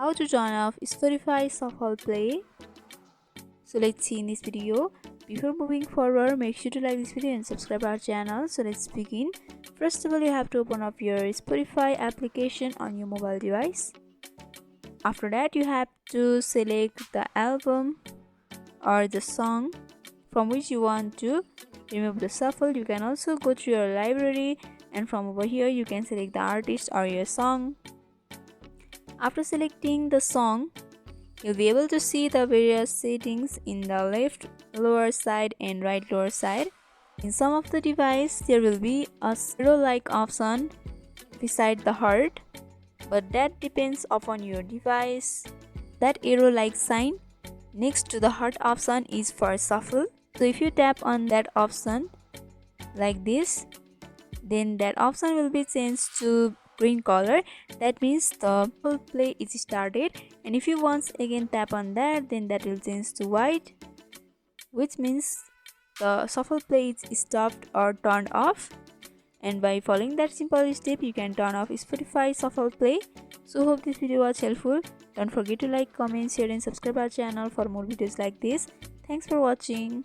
how to turn off Spotify shuffle play. So let's see in this video. Before moving forward, make sure to like this video and subscribe our channel. So let's begin. First of all, you have to open up your Spotify application on your mobile device. After that, you have to select the album or the song from which you want to remove the shuffle. You can also go to your library, and from over here you can select the artist or your song. After selecting the song, you'll be able to see the various settings in the left lower side and right lower side. In some of the device, there will be a arrow-like option beside the heart, but that depends upon your device. That arrow-like sign next to the heart option is for shuffle. So if you tap on that option like this, then that option will be changed to green color. That means the shuffle play is started. And if you once again tap on that, then that will change to white, which means the shuffle play is stopped or turned off. And by following that simple step, you can turn off Spotify shuffle play. So hope this video was helpful. Don't forget to like, comment, share and subscribe our channel for more videos like this. Thanks for watching.